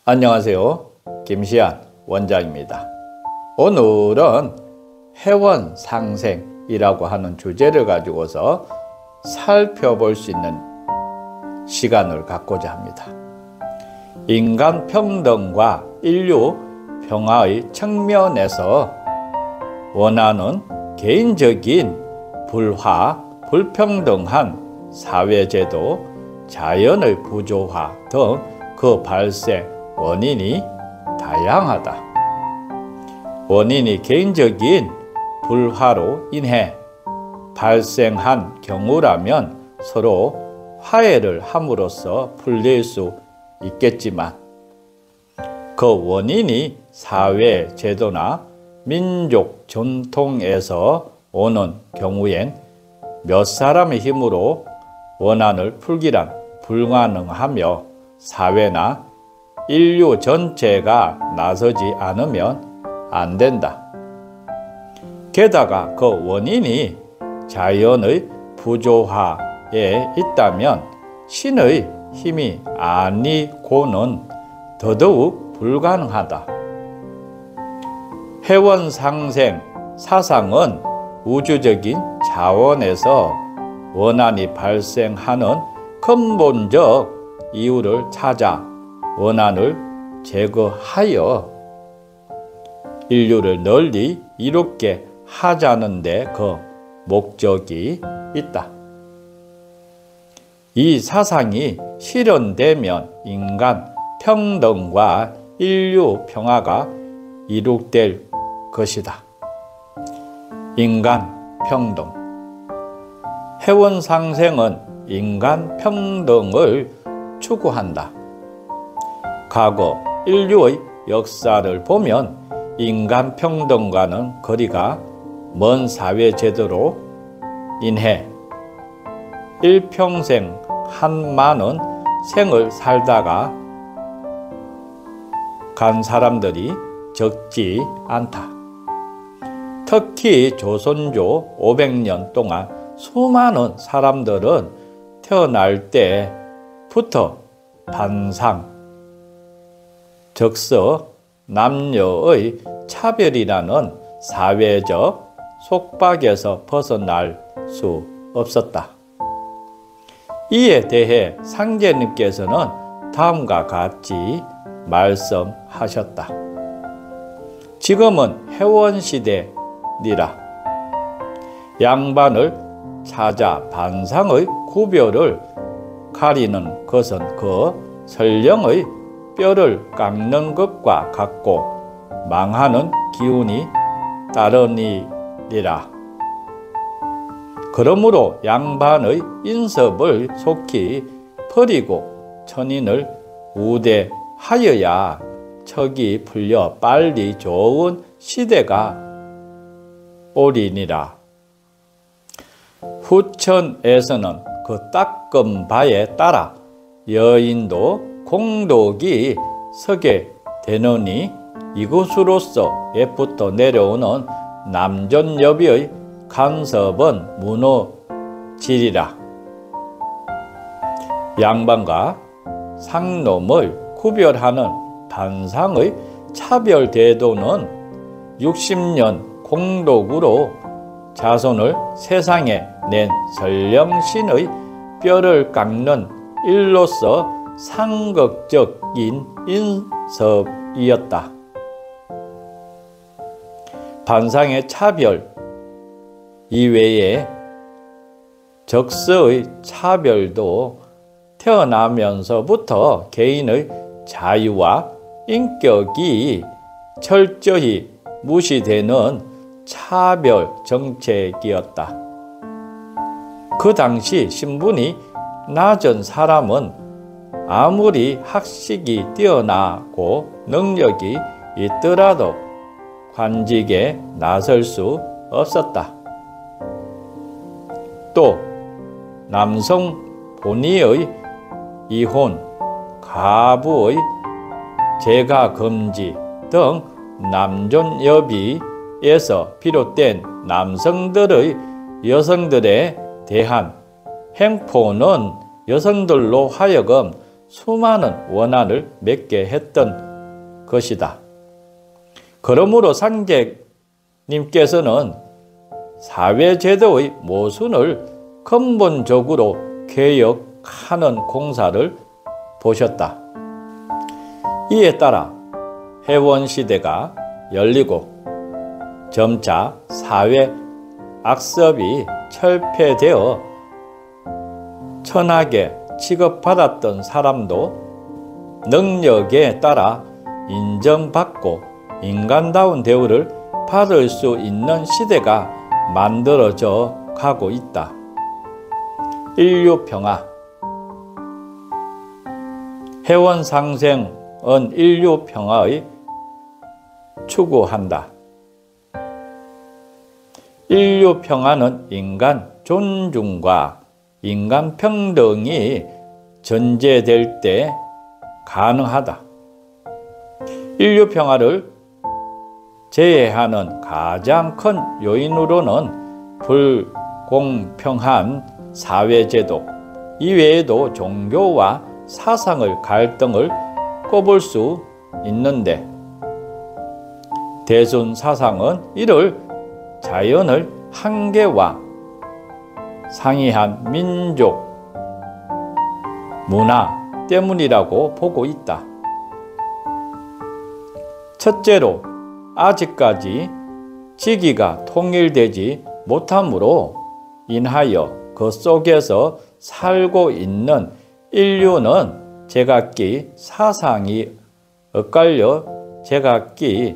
안녕하세요. 김시안 원장입니다. 오늘은 회원 상생이라고 하는 주제를 가지고서 살펴볼 수 있는 시간을 갖고자 합니다. 인간 평등과 인류 평화의 측면에서 원하는 개인적인 불화, 불평등한 사회제도, 자연의 부조화 등 그 발생 원인이 다양하다. 원인이 개인적인 불화로 인해 발생한 경우라면 서로 화해를 함으로써 풀릴 수 있겠지만 그 원인이 사회 제도나 민족 전통에서 오는 경우엔 몇 사람의 힘으로 원한을 풀기란 불가능하며 사회나 인류 전체가 나서지 않으면 안 된다. 게다가 그 원인이 자연의 부조화에 있다면 신의 힘이 아니고는 더더욱 불가능하다. 회원 상생 사상은 우주적인 차원에서 원한이 발생하는 근본적 이유를 찾아 원한을 제거하여 인류를 널리 이롭게 하자는 데 그 목적이 있다. 이 사상이 실현되면 인간 평등과 인류 평화가 이룩될 것이다. 인간 평등. 회원 상생은 인간 평등을 추구한다. 과거 인류의 역사를 보면 인간 평등과는 거리가 먼 사회제도로 인해 일평생 한많은 생을 살다가 간 사람들이 적지 않다. 특히 조선조 500년 동안 수많은 사람들은 태어날 때부터 반상, 적서, 남녀의 차별이라는 사회적 속박에서 벗어날 수 없었다. 이에 대해 상제님께서는 다음과 같이 말씀하셨다. 지금은 회원시대니라. 양반을 찾아 반상의 구별을 가리는 것은 그 설령의 뼈를 깎는 것과 같고 망하는 기운이 따르니라. 그러므로 양반의 인섭을 속히 버리고 천인을 우대하여야 척이 풀려 빨리 좋은 시대가 오리니라. 후천에서는 그 닦은 바에 따라 여인도 공덕이 서게 되느니 이것으로서 옛부터 내려오는 남존여비의 간섭은 무너지리라. 양반과 상놈을 구별하는 반상의 차별 제도는 60년 공덕으로 자손을 세상에 낸 설령신의 뼈를 깎는 일로서 상극적인 인섭이었다. 반상의 차별 이외에 적서의 차별도 태어나면서부터 개인의 자유와 인격이 철저히 무시되는 차별 정책이었다. 그 당시 신분이 낮은 사람은 아무리 학식이 뛰어나고 능력이 있더라도 관직에 나설 수 없었다. 또 남성 본의의 이혼, 가부의 재가 금지 등 남존여비에서 비롯된 남성들의 여성들에 대한 행포는 여성들로 하여금 수많은 원한을 맺게 했던 것이다. 그러므로 상제님께서는 사회제도의 모순을 근본적으로 개혁하는 공사를 보셨다. 이에 따라 해원시대가 열리고 점차 사회 악습이 철폐되어 천하게 취급받았던 사람도 능력에 따라 인정받고 인간다운 대우를 받을 수 있는 시대가 만들어져 가고 있다. 인류평화. 해원상생은 인류평화의 추구한다. 인류평화는 인간 존중과 인간 평등이 전제될 때 가능하다. 인류평화를 제해하는 가장 큰 요인으로는 불공평한 사회제도 이외에도 종교와 사상의 갈등을 꼽을 수 있는데, 대순사상은 이를 자연의 한계와 상이한 민족 문화 때문이라고 보고 있다. 첫째로, 아직까지 지기가 통일되지 못함으로 인하여 그 속에서 살고 있는 인류는 제각기 사상이 엇갈려 제각기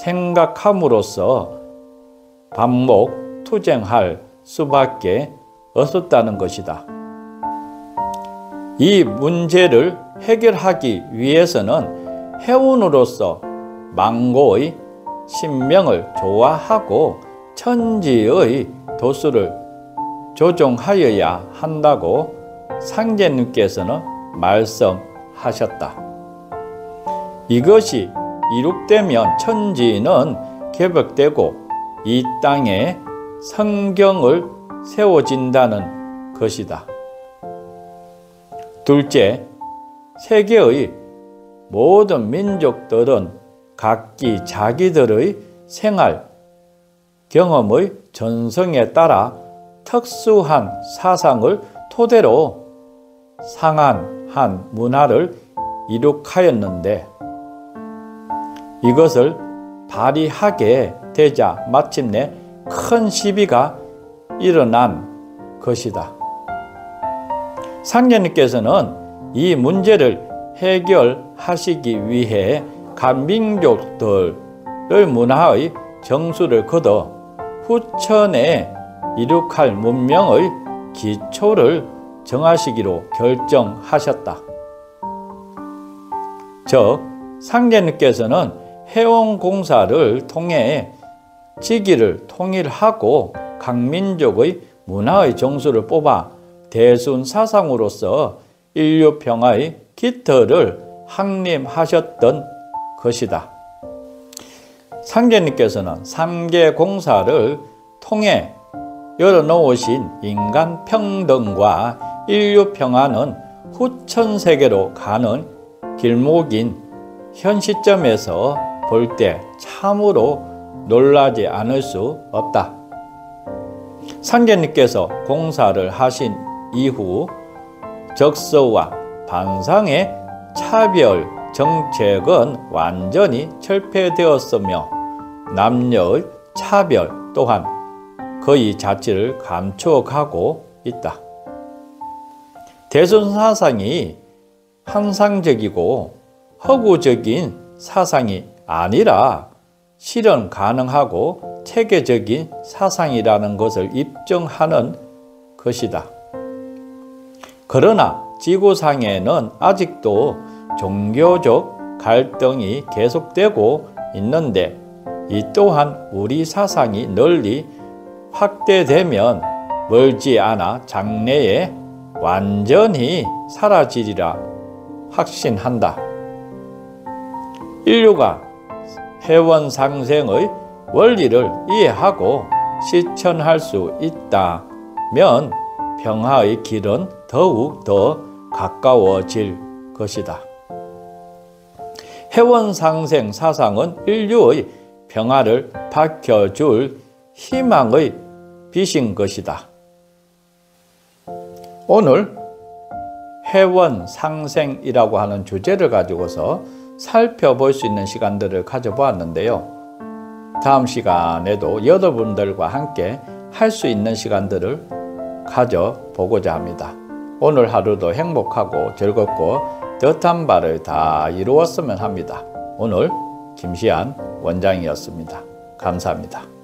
생각함으로써 반목투쟁할 수밖에 없었다는 것이다. 이 문제를 해결하기 위해서는 해운으로서 망고의 신명을 조화하고 천지의 도수를 조정하여야 한다고 상제님께서는 말씀하셨다. 이것이 이룩되면 천지는 개벽되고 이 땅에 성경을 세워진다는 것이다. 둘째, 세계의 모든 민족들은 각기 자기들의 생활 경험의 전성에 따라 특수한 사상을 토대로 상한한 문화를 이룩하였는데, 이것을 발휘하게 되자 마침내 큰 시비가 일어난 것이다. 상제님께서는 이 문제를 해결하시기 위해 각 민족들의 문화의 정수를 거둬 후천에 이룩할 문명의 기초를 정하시기로 결정하셨다. 즉, 상제님께서는 해원공사를 통해 지기를 통일하고 각 민족의 문화의 정수를 뽑아 대순사상으로서 인류평화의 깃털을 확립하셨던 것이다. 상제님께서는 3개 공사를 통해 열어놓으신 인간 평등과 인류 평화는 후천세계로 가는 길목인 현 시점에서 볼 때 참으로 놀라지 않을 수 없다. 상제님께서 공사를 하신 이후 적서와 반상의 차별 정책은 완전히 철폐되었으며 남녀의 차별 또한 거의 자취를 감추어가고 있다. 대순사상이 환상적이고 허구적인 사상이 아니라 실현 가능하고 체계적인 사상이라는 것을 입증하는 것이다. 그러나 지구상에는 아직도 종교적 갈등이 계속되고 있는데, 이 또한 우리 사상이 널리 확대되면 멀지 않아 장래에 완전히 사라지리라 확신한다. 인류가 해원상생의 원리를 이해하고 실천할 수 있다면 평화의 길은 더욱 더 가까워질 것이다. 회원상생 사상은 인류의 평화를 밝혀줄 희망의 빛인 것이다. 오늘 회원상생이라고 하는 주제를 가지고서 살펴볼 수 있는 시간들을 가져보았는데요. 다음 시간에도 여러분들과 함께 할 수 있는 시간들을 가져보고자 합니다. 오늘 하루도 행복하고 즐겁고 뜻한 바를 다 이루었으면 합니다. 오늘 김시안 원장이었습니다. 감사합니다.